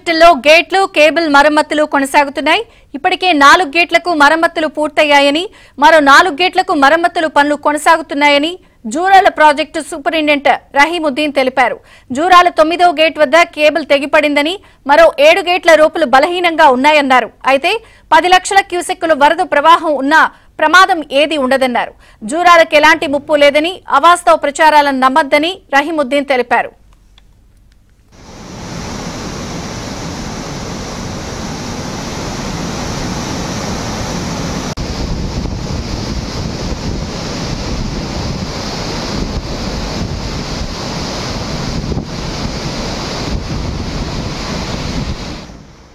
ప్రాజెక్టుల్లో గేట్లు కేబుల్ మరమ్మతులు కొనసాగుతున్నాయి. ఇప్పటికే 4 గేట్లకు మరమ్మతులు పూర్తయ్యాయని, మరో 4 గేట్లకు మరమ్మతులు పనులు కొనసాగుతున్నాయని జూరాల ప్రాజెక్టు సూపరింటెండెంట్ రహీముద్దీన్ తెలిపారు. జూరాల 9వ గేట్ వద్ద కేబుల్ తెగిపడిందని, మరో 7 గేట్ల రూపులు బలహీనంగా ఉన్నాయన్నారు. అయితే 10 లక్షల క్యూసెక్కుల వరద ప్రవాహం ఉన్నా ప్రమాదం ఏదీ ఉండదన్నారు. జూరాలకు ఎలాంటి ముప్పు లేదని, అవాస్తవ ప్రచారాలను నమ్మొద్దని రహీముద్దీన్ తెలిపారు.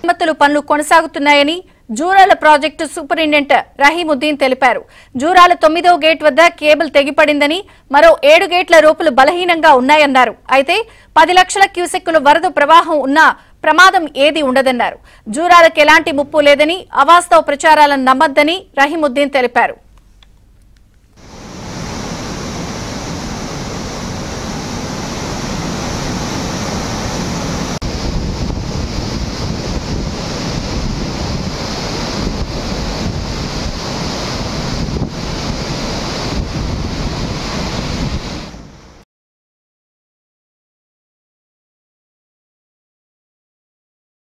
మరమ్మతులు పనులు కొనసాగుతున్నాయని జూరాల ప్రాజెక్టు సూపరింటెండెంట్ రహీముద్దీన్ తెలిపారు. జూరాల 9వ గేట్ వద్ద కేబుల్ తెగిపడిందని, మరో 7 గేట్ల రూపులు బలహీనంగా ఉన్నాయన్నారు. అయితే 10 లక్షల క్యూసెక్కుల వరద ప్రవాహం ఉన్నా ప్రమాదం ఏదీ ఉండదన్నారు. జూరాలకు ఎలాంటి ముప్పు లేదని, అవాస్తవ ప్రచారాలను నమ్మొద్దని రహీముద్దీన్ తెలిపారు.